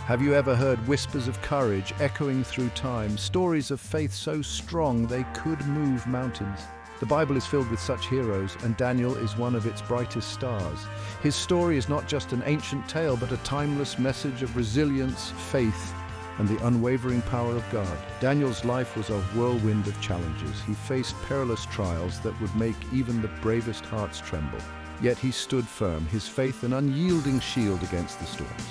Have you ever heard whispers of courage echoing through time, stories of faith so strong they could move mountains? The Bible is filled with such heroes, and Daniel is one of its brightest stars. His story is not just an ancient tale, but a timeless message of resilience, faith, and the unwavering power of God. Daniel's life was a whirlwind of challenges. He faced perilous trials that would make even the bravest hearts tremble. Yet he stood firm, his faith an unyielding shield against the storms.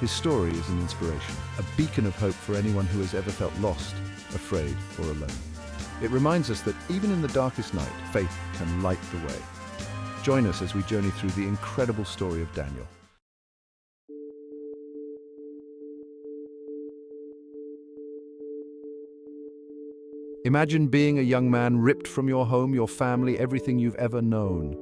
His story is an inspiration, a beacon of hope for anyone who has ever felt lost, afraid, or alone. It reminds us that even in the darkest night, faith can light the way. Join us as we journey through the incredible story of Daniel. Imagine being a young man ripped from your home, your family, everything you've ever known.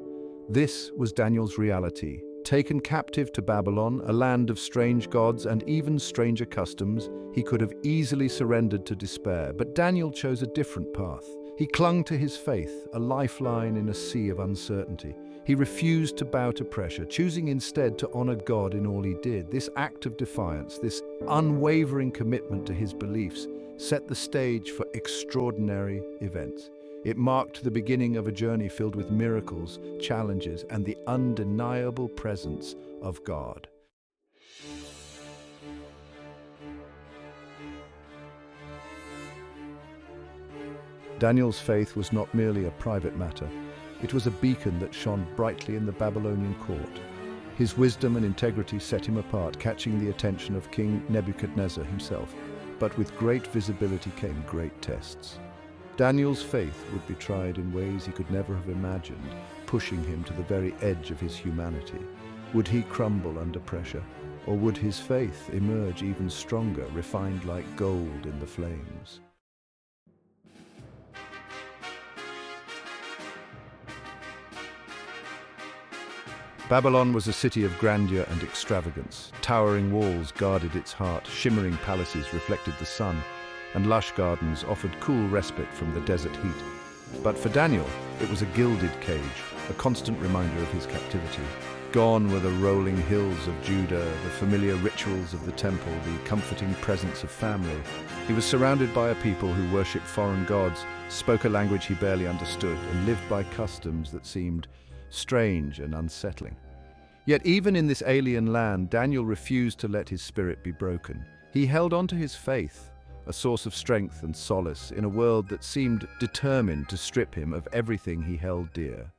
This was Daniel's reality. Taken captive to Babylon, a land of strange gods and even stranger customs, he could have easily surrendered to despair. But Daniel chose a different path. He clung to his faith, a lifeline in a sea of uncertainty. He refused to bow to pressure, choosing instead to honor God in all he did. This act of defiance, this unwavering commitment to his beliefs, set the stage for extraordinary events. It marked the beginning of a journey filled with miracles, challenges, and the undeniable presence of God. Daniel's faith was not merely a private matter. It was a beacon that shone brightly in the Babylonian court. His wisdom and integrity set him apart, catching the attention of King Nebuchadnezzar himself. But with great visibility came great tests. Daniel's faith would be tried in ways he could never have imagined, pushing him to the very edge of his humanity. Would he crumble under pressure? Or would his faith emerge even stronger, refined like gold in the flames? Babylon was a city of grandeur and extravagance. Towering walls guarded its heart, shimmering palaces reflected the sun, and lush gardens offered cool respite from the desert heat. But for Daniel, it was a gilded cage, a constant reminder of his captivity. Gone were the rolling hills of Judah, the familiar rituals of the temple, the comforting presence of family. He was surrounded by a people who worshipped foreign gods, spoke a language he barely understood, and lived by customs that seemed strange and unsettling. Yet even in this alien land, Daniel refused to let his spirit be broken. He held on to his faith, a source of strength and solace in a world that seemed determined to strip him of everything he held dear.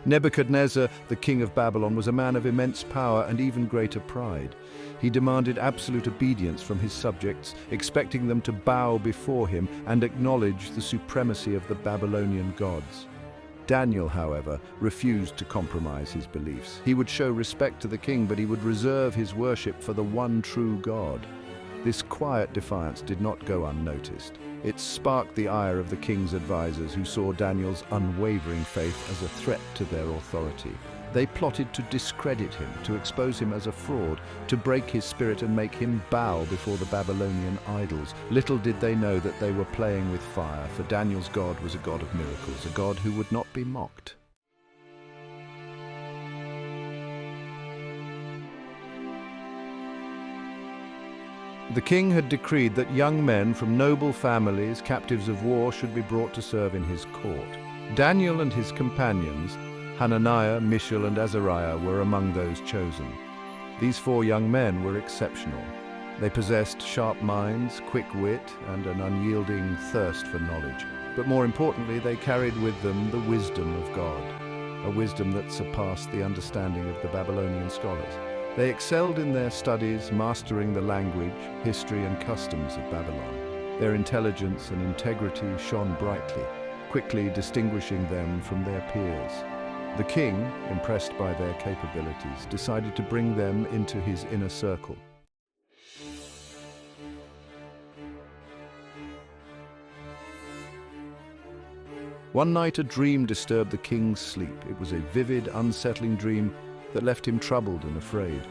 Nebuchadnezzar, the king of Babylon, was a man of immense power and even greater pride. He demanded absolute obedience from his subjects, expecting them to bow before him and acknowledge the supremacy of the Babylonian gods. Daniel, however, refused to compromise his beliefs. He would show respect to the king, but he would reserve his worship for the one true God. This quiet defiance did not go unnoticed. It sparked the ire of the king's advisors, who saw Daniel's unwavering faith as a threat to their authority. They plotted to discredit him, to expose him as a fraud, to break his spirit and make him bow before the Babylonian idols. Little did they know that they were playing with fire, for Daniel's God was a God of miracles, a God who would not be mocked. The king had decreed that young men from noble families, captives of war, should be brought to serve in his court. Daniel and his companions, Hananiah, Mishael, and Azariah, were among those chosen. These 4 young men were exceptional. They possessed sharp minds, quick wit, and an unyielding thirst for knowledge. But more importantly, they carried with them the wisdom of God, a wisdom that surpassed the understanding of the Babylonian scholars. They excelled in their studies, mastering the language, history, and customs of Babylon. Their intelligence and integrity shone brightly, quickly distinguishing them from their peers. The king, impressed by their capabilities, decided to bring them into his inner circle. One night a dream disturbed the king's sleep. It was a vivid, unsettling dream that left him troubled and afraid.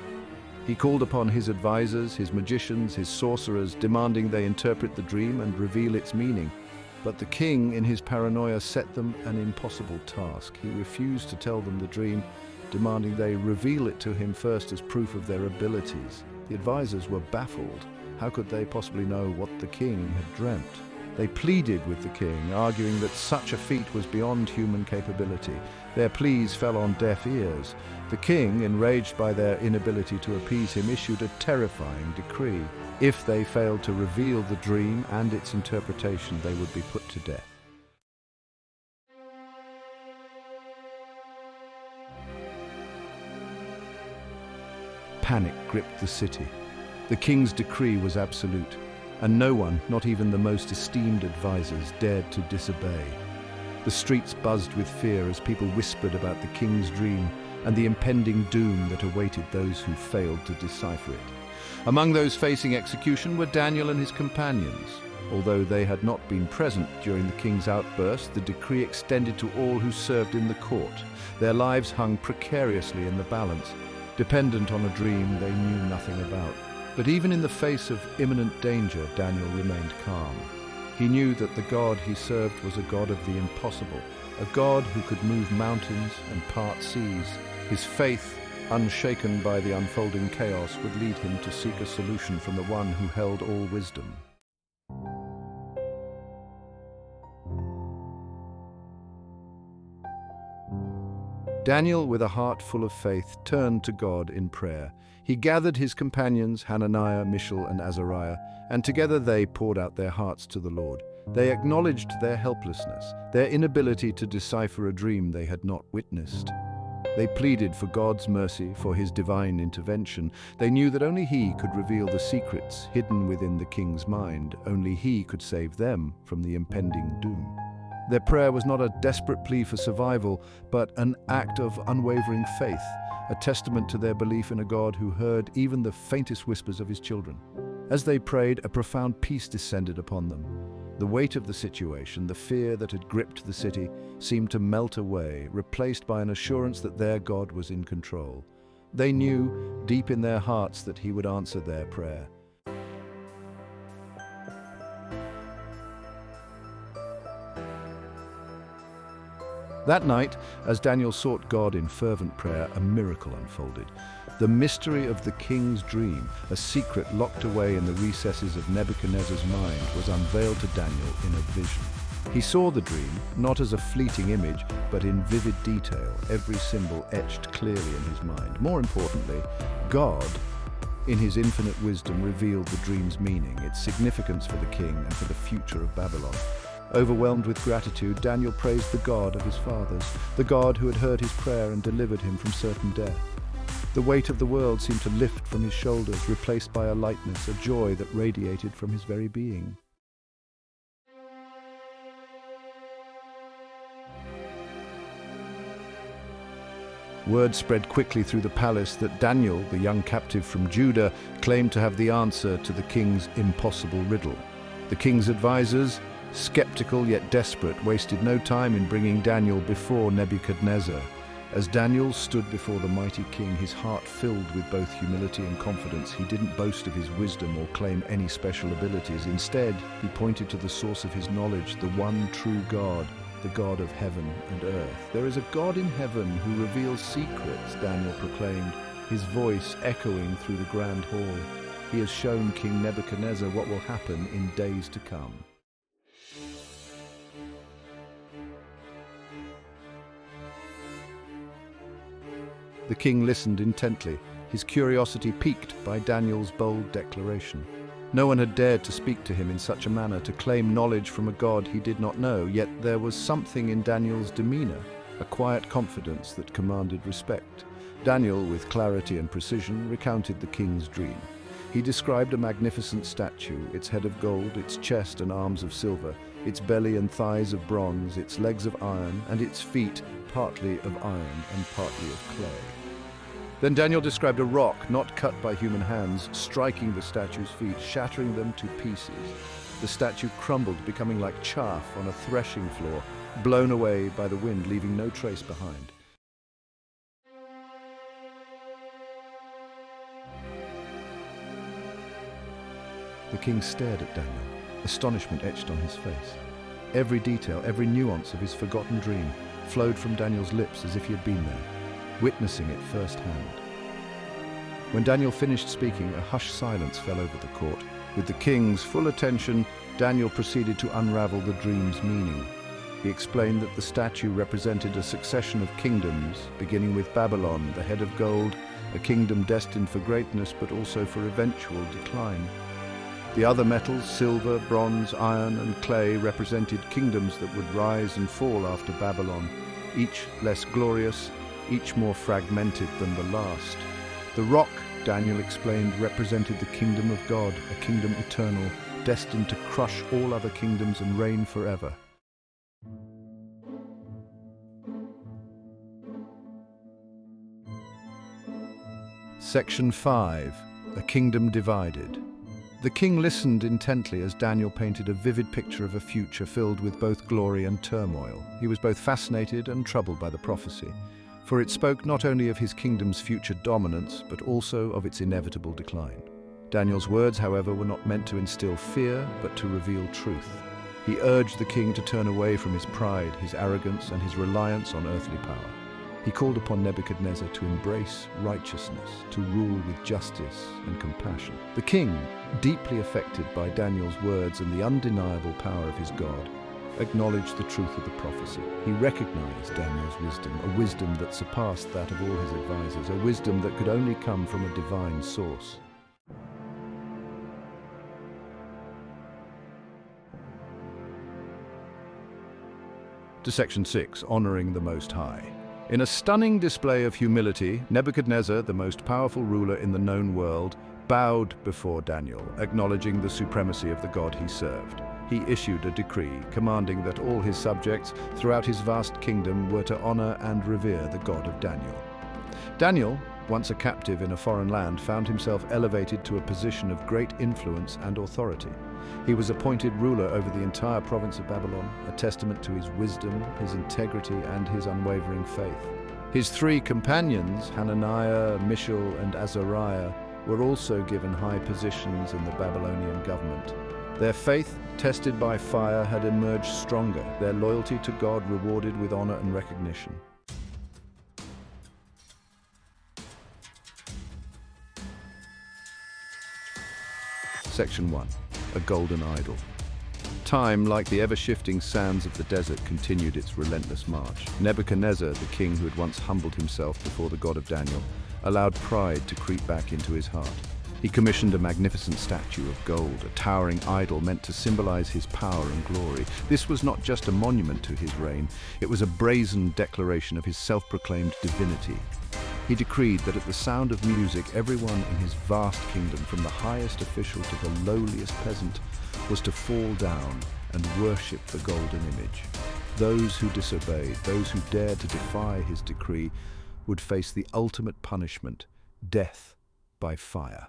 He called upon his advisors, his magicians, his sorcerers, demanding they interpret the dream and reveal its meaning. But the king, in his paranoia, set them an impossible task. He refused to tell them the dream, demanding they reveal it to him first as proof of their abilities. The advisors were baffled. How could they possibly know what the king had dreamt? They pleaded with the king, arguing that such a feat was beyond human capability. Their pleas fell on deaf ears. The king, enraged by their inability to appease him, issued a terrifying decree. If they failed to reveal the dream and its interpretation, they would be put to death. Panic gripped the city. The king's decree was absolute, and no one, not even the most esteemed advisors, dared to disobey. The streets buzzed with fear as people whispered about the king's dream and the impending doom that awaited those who failed to decipher it. Among those facing execution were Daniel and his companions. Although they had not been present during the king's outburst, the decree extended to all who served in the court. Their lives hung precariously in the balance, dependent on a dream they knew nothing about. But even in the face of imminent danger, Daniel remained calm. He knew that the God he served was a God of the impossible, a God who could move mountains and part seas. His faith, unshaken by the unfolding chaos, would lead him to seek a solution from the one who held all wisdom. Daniel, with a heart full of faith, turned to God in prayer. He gathered his companions, Hananiah, Mishael, and Azariah, and together they poured out their hearts to the Lord. They acknowledged their helplessness, their inability to decipher a dream they had not witnessed. They pleaded for God's mercy, for his divine intervention. They knew that only he could reveal the secrets hidden within the king's mind. Only he could save them from the impending doom. Their prayer was not a desperate plea for survival, but an act of unwavering faith, a testament to their belief in a God who heard even the faintest whispers of his children. As they prayed, a profound peace descended upon them. The weight of the situation, the fear that had gripped the city, seemed to melt away, replaced by an assurance that their God was in control. They knew, deep in their hearts, that he would answer their prayer. That night, as Daniel sought God in fervent prayer, a miracle unfolded. The mystery of the king's dream, a secret locked away in the recesses of Nebuchadnezzar's mind, was unveiled to Daniel in a vision. He saw the dream, not as a fleeting image, but in vivid detail, every symbol etched clearly in his mind. More importantly, God, in his infinite wisdom, revealed the dream's meaning, its significance for the king and for the future of Babylon. Overwhelmed with gratitude, Daniel praised the God of his fathers, the God who had heard his prayer and delivered him from certain death. The weight of the world seemed to lift from his shoulders, replaced by a lightness, a joy that radiated from his very being. Word spread quickly through the palace that Daniel, the young captive from Judah, claimed to have the answer to the king's impossible riddle. The king's advisors, skeptical yet desperate, wasted no time in bringing Daniel before Nebuchadnezzar. As Daniel stood before the mighty king, his heart filled with both humility and confidence. He didn't boast of his wisdom or claim any special abilities. Instead, he pointed to the source of his knowledge, the one true God, the God of heaven and earth. "There is a God in heaven who reveals secrets," Daniel proclaimed, his voice echoing through the grand hall. "He has shown King Nebuchadnezzar what will happen in days to come." The king listened intently, his curiosity piqued by Daniel's bold declaration. No one had dared to speak to him in such a manner, to claim knowledge from a God he did not know, yet there was something in Daniel's demeanor, a quiet confidence that commanded respect. Daniel, with clarity and precision, recounted the king's dream. He described a magnificent statue, its head of gold, its chest and arms of silver, its belly and thighs of bronze, its legs of iron, and its feet partly of iron and partly of clay. Then Daniel described a rock not cut by human hands, striking the statue's feet, shattering them to pieces. The statue crumbled, becoming like chaff on a threshing floor, blown away by the wind, leaving no trace behind. The king stared at Daniel, astonishment etched on his face. Every detail, every nuance of his forgotten dream flowed from Daniel's lips as if he had been there, witnessing it firsthand. When Daniel finished speaking, a hushed silence fell over the court. With the king's full attention, Daniel proceeded to unravel the dream's meaning. He explained that the statue represented a succession of kingdoms, beginning with Babylon, the head of gold, a kingdom destined for greatness but also for eventual decline. The other metals, silver, bronze, iron, and clay, represented kingdoms that would rise and fall after Babylon, each less glorious, each more fragmented than the last. The rock, Daniel explained, represented the kingdom of God, a kingdom eternal, destined to crush all other kingdoms and reign forever. Section 5. A Kingdom Divided. The king listened intently as Daniel painted a vivid picture of a future filled with both glory and turmoil. He was both fascinated and troubled by the prophecy, for it spoke not only of his kingdom's future dominance, but also of its inevitable decline. Daniel's words, however, were not meant to instill fear, but to reveal truth. He urged the king to turn away from his pride, his arrogance, and his reliance on earthly power. He called upon Nebuchadnezzar to embrace righteousness, to rule with justice and compassion. The king, deeply affected by Daniel's words and the undeniable power of his God, acknowledged the truth of the prophecy. He recognized Daniel's wisdom, a wisdom that surpassed that of all his advisors, a wisdom that could only come from a divine source. To Section 6, Honoring the Most High. In a stunning display of humility, Nebuchadnezzar, the most powerful ruler in the known world, bowed before Daniel, acknowledging the supremacy of the God he served. He issued a decree commanding that all his subjects throughout his vast kingdom were to honor and revere the God of Daniel. Daniel, once a captive in a foreign land, found himself elevated to a position of great influence and authority. He was appointed ruler over the entire province of Babylon, a testament to his wisdom, his integrity, and his unwavering faith. His three companions, Hananiah, Mishael, and Azariah, were also given high positions in the Babylonian government. Their faith, tested by fire, had emerged stronger, their loyalty to God rewarded with honor and recognition. Section 1. A Golden Idol. Time, like the ever-shifting sands of the desert, continued its relentless march. Nebuchadnezzar, the king who had once humbled himself before the God of Daniel, allowed pride to creep back into his heart. He commissioned a magnificent statue of gold, a towering idol meant to symbolize his power and glory. This was not just a monument to his reign, it was a brazen declaration of his self-proclaimed divinity. He decreed that at the sound of music, everyone in his vast kingdom, from the highest official to the lowliest peasant, was to fall down and worship the golden image. Those who disobeyed, those who dared to defy his decree, would face the ultimate punishment, death by fire.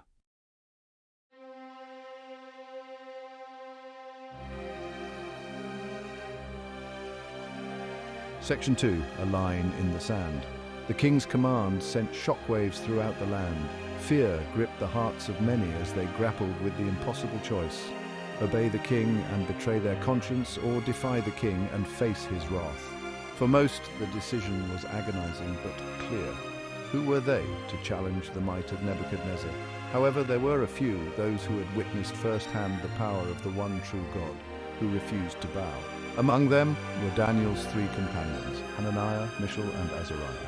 Section 2. A Line in the Sand. The king's command sent shockwaves throughout the land. Fear gripped the hearts of many as they grappled with the impossible choice: obey the king and betray their conscience, or defy the king and face his wrath. For most, the decision was agonizing but clear. Who were they to challenge the might of Nebuchadnezzar? However, there were a few, those who had witnessed firsthand the power of the one true God, who refused to bow. Among them were Daniel's three companions, Hananiah, Mishael, and Azariah.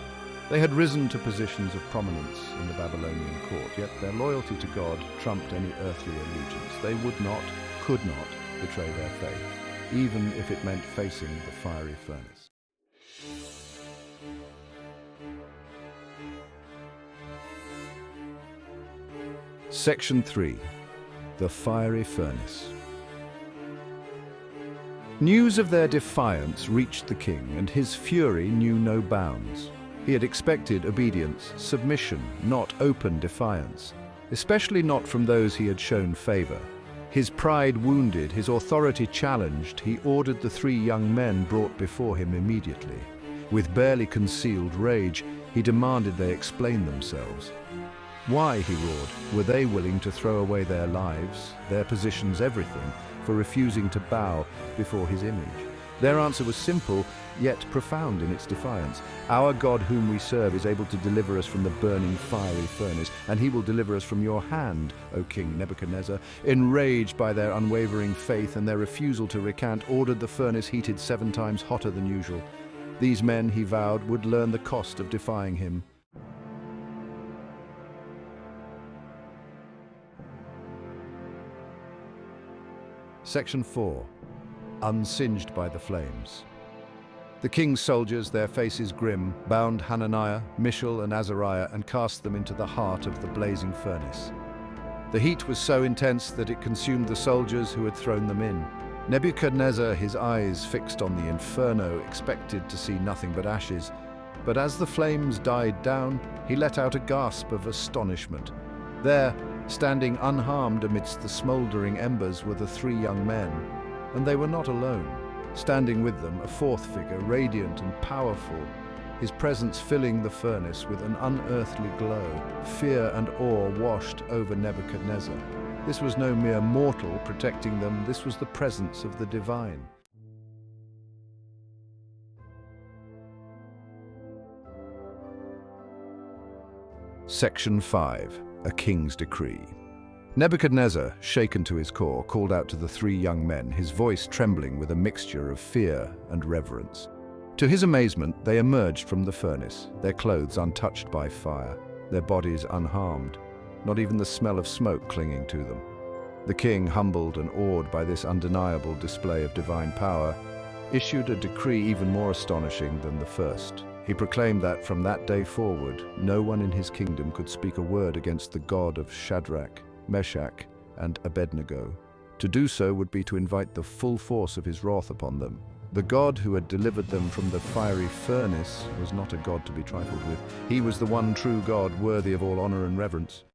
They had risen to positions of prominence in the Babylonian court, yet their loyalty to God trumped any earthly allegiance. They would not, could not, betray their faith, even if it meant facing the fiery furnace. Section 3. The Fiery Furnace. News of their defiance reached the king, and his fury knew no bounds. He had expected obedience, submission, not open defiance, especially not from those he had shown favor. His pride wounded, his authority challenged, he ordered the three young men brought before him immediately. With barely concealed rage, he demanded they explain themselves. Why, he roared, were they willing to throw away their lives, their possessions, everything, for refusing to bow before his image? Their answer was simple, yet profound in its defiance. Our God whom we serve is able to deliver us from the burning fiery furnace, and he will deliver us from your hand, O King Nebuchadnezzar. Enraged by their unwavering faith and their refusal to recant, ordered the furnace heated 7 times hotter than usual. These men, he vowed, would learn the cost of defying him. Section 4. Unsinged by the flames. The king's soldiers, their faces grim, bound Hananiah, Mishael, and Azariah and cast them into the heart of the blazing furnace. The heat was so intense that it consumed the soldiers who had thrown them in. Nebuchadnezzar, his eyes fixed on the inferno, expected to see nothing but ashes. But as the flames died down, he let out a gasp of astonishment. There, standing unharmed amidst the smouldering embers, were the 3 young men. And they were not alone. Standing with them, a 4th figure, radiant and powerful, his presence filling the furnace with an unearthly glow. Fear and awe washed over Nebuchadnezzar. This was no mere mortal protecting them, this was the presence of the divine. Section 5. A King's Decree. Nebuchadnezzar, shaken to his core, called out to the 3 young men, his voice trembling with a mixture of fear and reverence. To his amazement, they emerged from the furnace, their clothes untouched by fire, their bodies unharmed, not even the smell of smoke clinging to them. The king, humbled and awed by this undeniable display of divine power, issued a decree even more astonishing than the first. He proclaimed that from that day forward, no one in his kingdom could speak a word against the God of Shadrach, Meshach, and Abednego. To do so would be to invite the full force of his wrath upon them. The God who had delivered them from the fiery furnace was not a God to be trifled with. He was the one true God, worthy of all honor and reverence.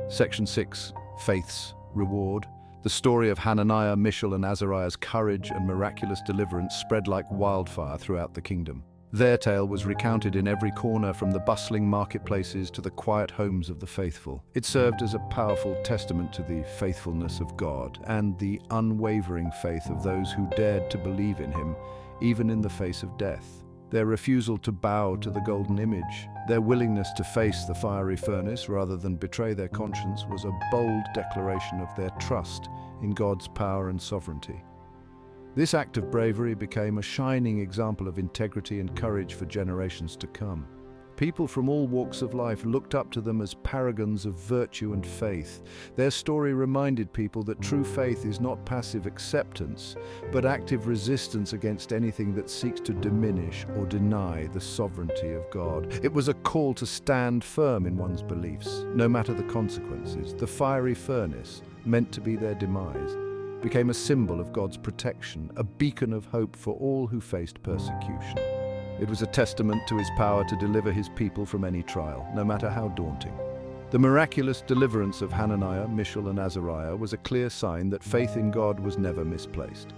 Section 6. Faith's Reward. The story of Hananiah, Mishael, and Azariah's courage and miraculous deliverance spread like wildfire throughout the kingdom. Their tale was recounted in every corner, from the bustling marketplaces to the quiet homes of the faithful. It served as a powerful testament to the faithfulness of God and the unwavering faith of those who dared to believe in him, even in the face of death. Their refusal to bow to the golden image, their willingness to face the fiery furnace rather than betray their conscience, was a bold declaration of their trust in God's power and sovereignty. This act of bravery became a shining example of integrity and courage for generations to come. People from all walks of life looked up to them as paragons of virtue and faith. Their story reminded people that true faith is not passive acceptance, but active resistance against anything that seeks to diminish or deny the sovereignty of God. It was a call to stand firm in one's beliefs, no matter the consequences. The fiery furnace, meant to be their demise, became a symbol of God's protection, a beacon of hope for all who faced persecution. It was a testament to his power to deliver his people from any trial, no matter how daunting. The miraculous deliverance of Hananiah, Mishael, and Azariah was a clear sign that faith in God was never misplaced.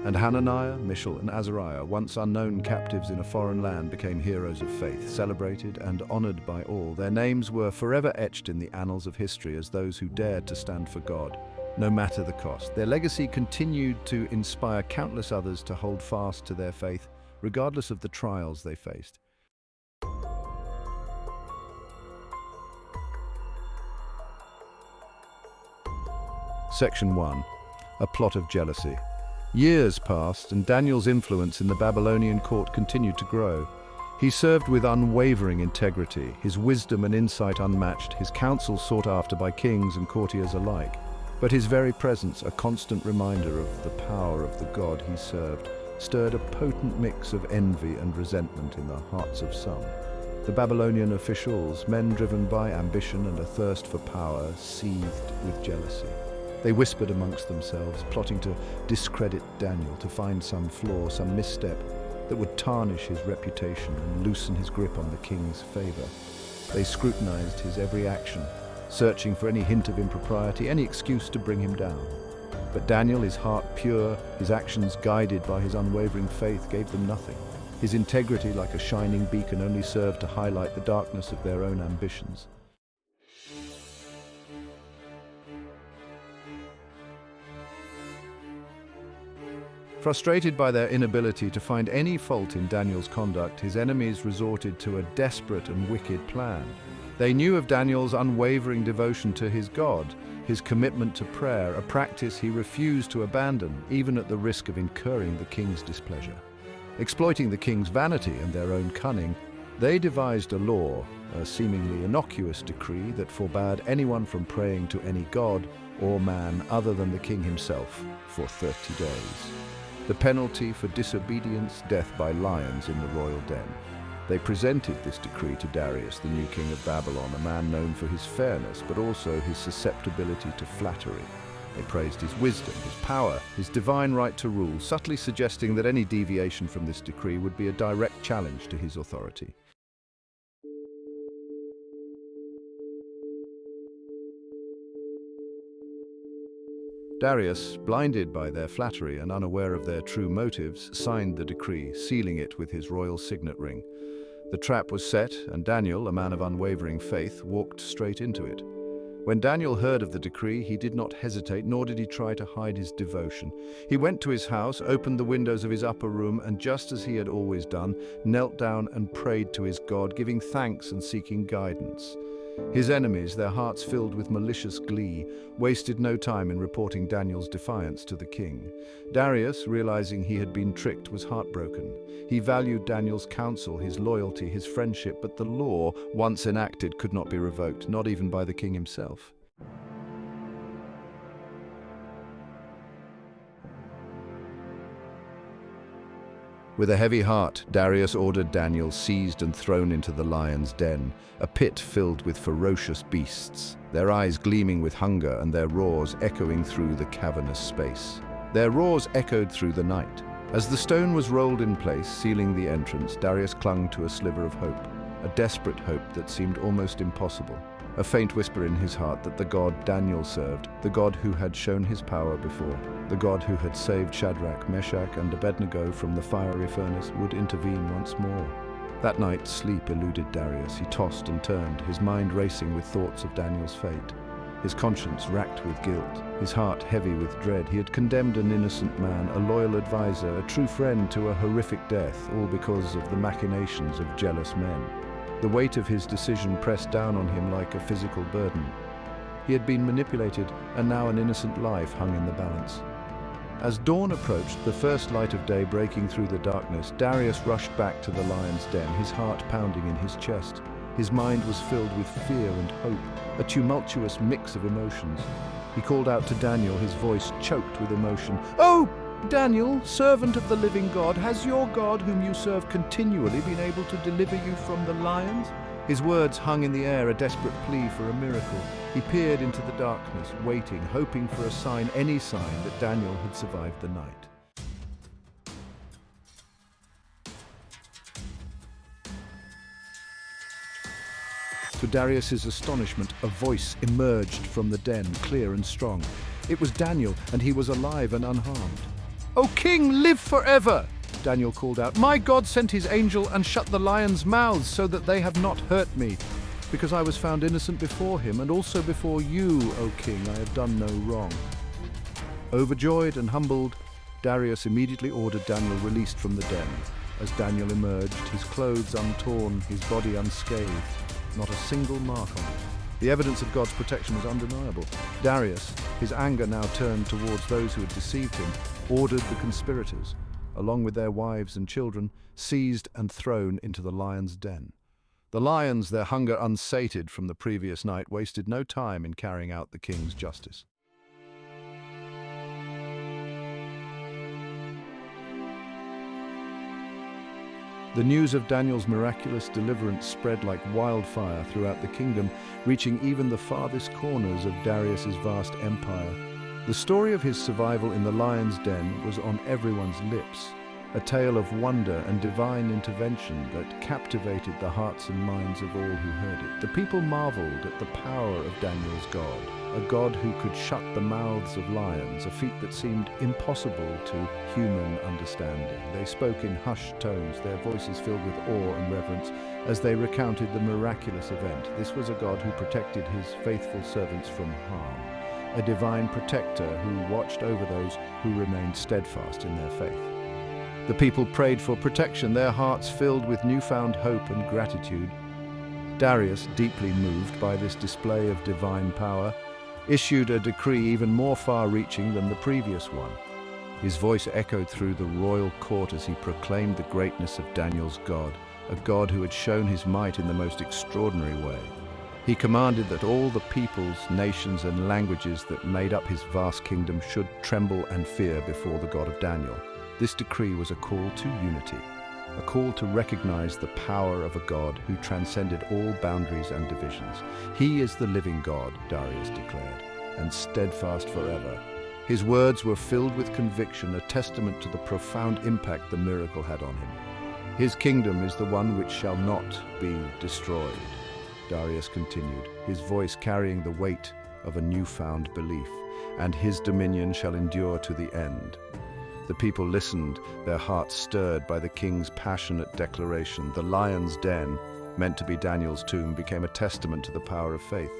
And Hananiah, Mishael, and Azariah, once unknown captives in a foreign land, became heroes of faith, celebrated and honored by all. Their names were forever etched in the annals of history as those who dared to stand for God, no matter the cost. Their legacy continued to inspire countless others to hold fast to their faith, regardless of the trials they faced. Section 1. A plot of jealousy. Years passed, and Daniel's influence in the Babylonian court continued to grow. He served with unwavering integrity, his wisdom and insight unmatched, his counsel sought after by kings and courtiers alike. But his very presence, a constant reminder of the power of the God he served, stirred a potent mix of envy and resentment in the hearts of some. The Babylonian officials, men driven by ambition and a thirst for power, seethed with jealousy. They whispered amongst themselves, plotting to discredit Daniel, to find some flaw, some misstep that would tarnish his reputation and loosen his grip on the king's favor. They scrutinized his every action, searching for any hint of impropriety, any excuse to bring him down. But Daniel, his heart pure, his actions guided by his unwavering faith, gave them nothing. His integrity, like a shining beacon, only served to highlight the darkness of their own ambitions. Frustrated by their inability to find any fault in Daniel's conduct, his enemies resorted to a desperate and wicked plan. They knew of Daniel's unwavering devotion to his God, his commitment to prayer, a practice he refused to abandon, even at the risk of incurring the king's displeasure. Exploiting the king's vanity and their own cunning, they devised a law, a seemingly innocuous decree that forbade anyone from praying to any god or man other than the king himself for 30 days. The penalty for disobedience, death by lions in the royal den. They presented this decree to Darius, the new king of Babylon, a man known for his fairness, but also his susceptibility to flattery. They praised his wisdom, his power, his divine right to rule, subtly suggesting that any deviation from this decree would be a direct challenge to his authority. Darius, blinded by their flattery and unaware of their true motives, signed the decree, sealing it with his royal signet ring. The trap was set, and Daniel, a man of unwavering faith, walked straight into it. When Daniel heard of the decree, he did not hesitate, nor did he try to hide his devotion. He went to his house, opened the windows of his upper room, and just as he had always done, knelt down and prayed to his God, giving thanks and seeking guidance. His enemies, their hearts filled with malicious glee, wasted no time in reporting Daniel's defiance to the king. Darius, realizing he had been tricked, was heartbroken. He valued Daniel's counsel, his loyalty, his friendship, but the law, once enacted, could not be revoked, not even by the king himself. With a heavy heart, Darius ordered Daniel seized and thrown into the lion's den, a pit filled with ferocious beasts, their eyes gleaming with hunger and their roars echoing through the cavernous space. Their roars echoed through the night. As the stone was rolled in place, sealing the entrance, Darius clung to a sliver of hope, a desperate hope that seemed almost impossible. A faint whisper in his heart that the God Daniel served, the God who had shown his power before, the God who had saved Shadrach, Meshach, and Abednego from the fiery furnace, would intervene once more. That night, sleep eluded Darius. He tossed and turned, his mind racing with thoughts of Daniel's fate. His conscience racked with guilt, his heart heavy with dread. He had condemned an innocent man, a loyal advisor, a true friend, to a horrific death, all because of the machinations of jealous men. The weight of his decision pressed down on him like a physical burden. He had been manipulated, and now an innocent life hung in the balance. As dawn approached, the first light of day breaking through the darkness, Darius rushed back to the lion's den, his heart pounding in his chest. His mind was filled with fear and hope, a tumultuous mix of emotions. He called out to Daniel, his voice choked with emotion. "Oh, Daniel, servant of the living God, has your God, whom you serve continually, been able to deliver you from the lions?" His words hung in the air, a desperate plea for a miracle. He peered into the darkness, waiting, hoping for a sign, any sign that Daniel had survived the night. To Darius's astonishment, a voice emerged from the den, clear and strong. It was Daniel, and he was alive and unharmed. "O king, live forever!" Daniel called out. "My God sent his angel and shut the lions' mouths so that they have not hurt me, because I was found innocent before him, and also before you, O king. I have done no wrong." Overjoyed and humbled, Darius immediately ordered Daniel released from the den. As Daniel emerged, his clothes untorn, his body unscathed, not a single mark on it. The evidence of God's protection was undeniable. Darius, his anger now turned towards those who had deceived him, ordered the conspirators, along with their wives and children, seized and thrown into the lion's den. The lions, their hunger unsated from the previous night, wasted no time in carrying out the king's justice. The news of Daniel's miraculous deliverance spread like wildfire throughout the kingdom, reaching even the farthest corners of Darius's vast empire. The story of his survival in the lion's den was on everyone's lips. a tale of wonder and divine intervention that captivated the hearts and minds of all who heard it. The people marveled at the power of Daniel's God, a God who could shut the mouths of lions, a feat that seemed impossible to human understanding. They spoke in hushed tones, their voices filled with awe and reverence, as they recounted the miraculous event. This was a God who protected his faithful servants from harm, a divine protector who watched over those who remained steadfast in their faith. The people prayed for protection, their hearts filled with newfound hope and gratitude. Darius, deeply moved by this display of divine power, issued a decree even more far-reaching than the previous one. His voice echoed through the royal court as he proclaimed the greatness of Daniel's God, a God who had shown his might in the most extraordinary way. He commanded that all the peoples, nations, and languages that made up his vast kingdom should tremble and fear before the God of Daniel. This decree was a call to unity, a call to recognize the power of a God who transcended all boundaries and divisions. He is the living God, Darius declared, and steadfast forever. His words were filled with conviction, a testament to the profound impact the miracle had on him. His kingdom is the one which shall not be destroyed, Darius continued, his voice carrying the weight of a newfound belief, and his dominion shall endure to the end. The people listened, their hearts stirred by the king's passionate declaration. The lion's den, meant to be Daniel's tomb, became a testament to the power of faith,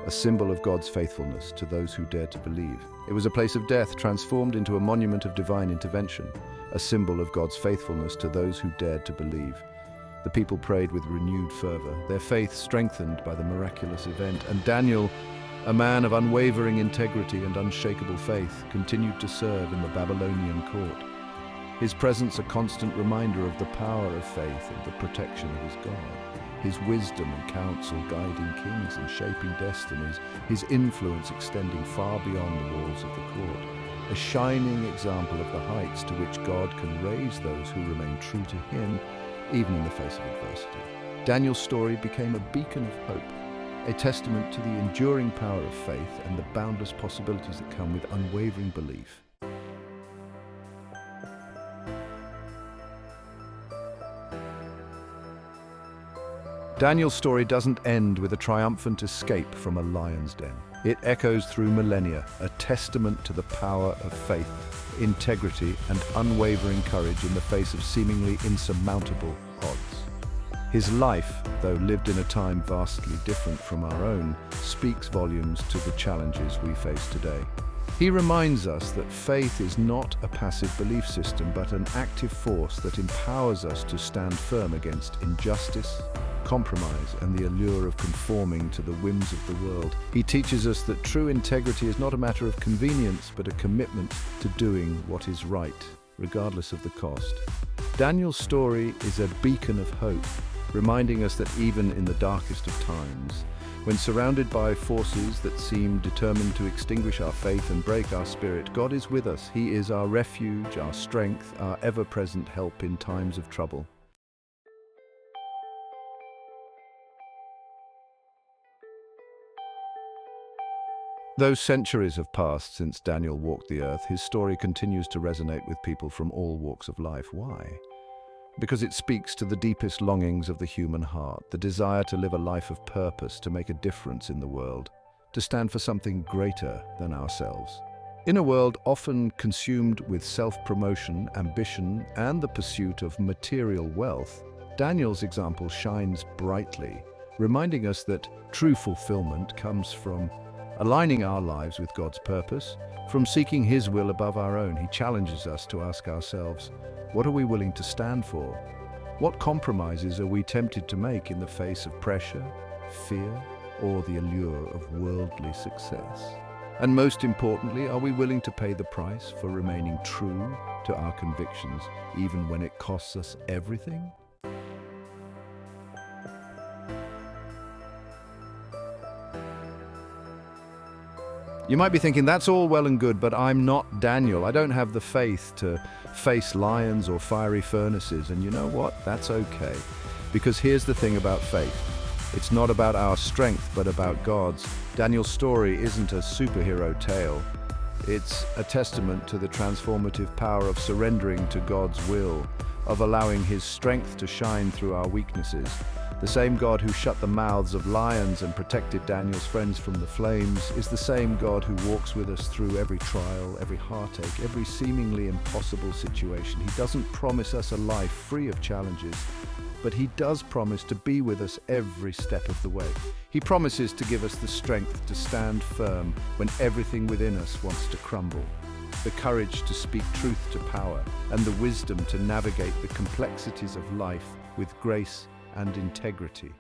a symbol of God's faithfulness to those who dared to believe. It was a place of death transformed into a monument of divine intervention, a symbol of God's faithfulness to those who dared to believe. The people prayed with renewed fervor, their faith strengthened by the miraculous event, and Daniel, a man of unwavering integrity and unshakable faith, continued to serve in the Babylonian court. His presence a constant reminder of the power of faith and the protection of his God. His wisdom and counsel guiding kings and shaping destinies, his influence extending far beyond the walls of the court. A shining example of the heights to which God can raise those who remain true to him, even in the face of adversity. Daniel's story became a beacon of hope, a testament to the enduring power of faith and the boundless possibilities that come with unwavering belief. Daniel's story doesn't end with a triumphant escape from a lion's den. It echoes through millennia, a testament to the power of faith, integrity, and unwavering courage in the face of seemingly insurmountable odds. His life, though lived in a time vastly different from our own, speaks volumes to the challenges we face today. He reminds us that faith is not a passive belief system, but an active force that empowers us to stand firm against injustice, compromise, and the allure of conforming to the whims of the world. He teaches us that true integrity is not a matter of convenience, but a commitment to doing what is right, regardless of the cost. Daniel's story is a beacon of hope, reminding us that even in the darkest of times, when surrounded by forces that seem determined to extinguish our faith and break our spirit, God is with us. He is our refuge, our strength, our ever-present help in times of trouble. Though centuries have passed since Daniel walked the earth, his story continues to resonate with people from all walks of life. Why? Because it speaks to the deepest longings of the human heart, the desire to live a life of purpose, to make a difference in the world, to stand for something greater than ourselves. In a world often consumed with self-promotion, ambition, and the pursuit of material wealth, Daniel's example shines brightly, reminding us that true fulfillment comes from aligning our lives with God's purpose, from seeking His will above our own. He challenges us to ask ourselves, what are we willing to stand for? What compromises are we tempted to make in the face of pressure, fear, or the allure of worldly success? And most importantly, are we willing to pay the price for remaining true to our convictions, even when it costs us everything? You might be thinking, that's all well and good, but I'm not Daniel. I don't have the faith to face lions or fiery furnaces. And you know what? That's okay. Because here's the thing about faith. It's not about our strength, but about God's. Daniel's story isn't a superhero tale. It's a testament to the transformative power of surrendering to God's will, of allowing His strength to shine through our weaknesses. The same God who shut the mouths of lions and protected Daniel's friends from the flames is the same God who walks with us through every trial, every heartache, every seemingly impossible situation. He doesn't promise us a life free of challenges, but He does promise to be with us every step of the way. He promises to give us the strength to stand firm when everything within us wants to crumble, the courage to speak truth to power, and the wisdom to navigate the complexities of life with grace and integrity.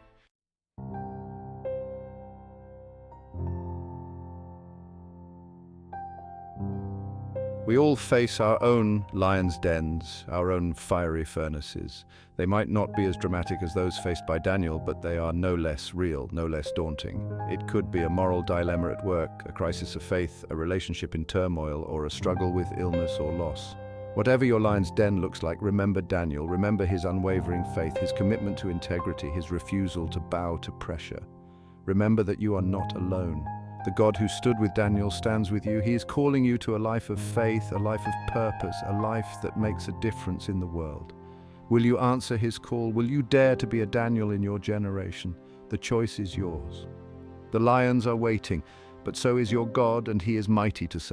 We all face our own lion's dens, our own fiery furnaces. They might not be as dramatic as those faced by Daniel, but they are no less real, no less daunting. It could be a moral dilemma at work, a crisis of faith, a relationship in turmoil, or a struggle with illness or loss. Whatever your lion's den looks like, remember Daniel, remember his unwavering faith, his commitment to integrity, his refusal to bow to pressure. Remember that you are not alone. The God who stood with Daniel stands with you. He is calling you to a life of faith, a life of purpose, a life that makes a difference in the world. Will you answer His call? Will you dare to be a Daniel in your generation? The choice is yours. The lions are waiting, but so is your God, and He is mighty to save.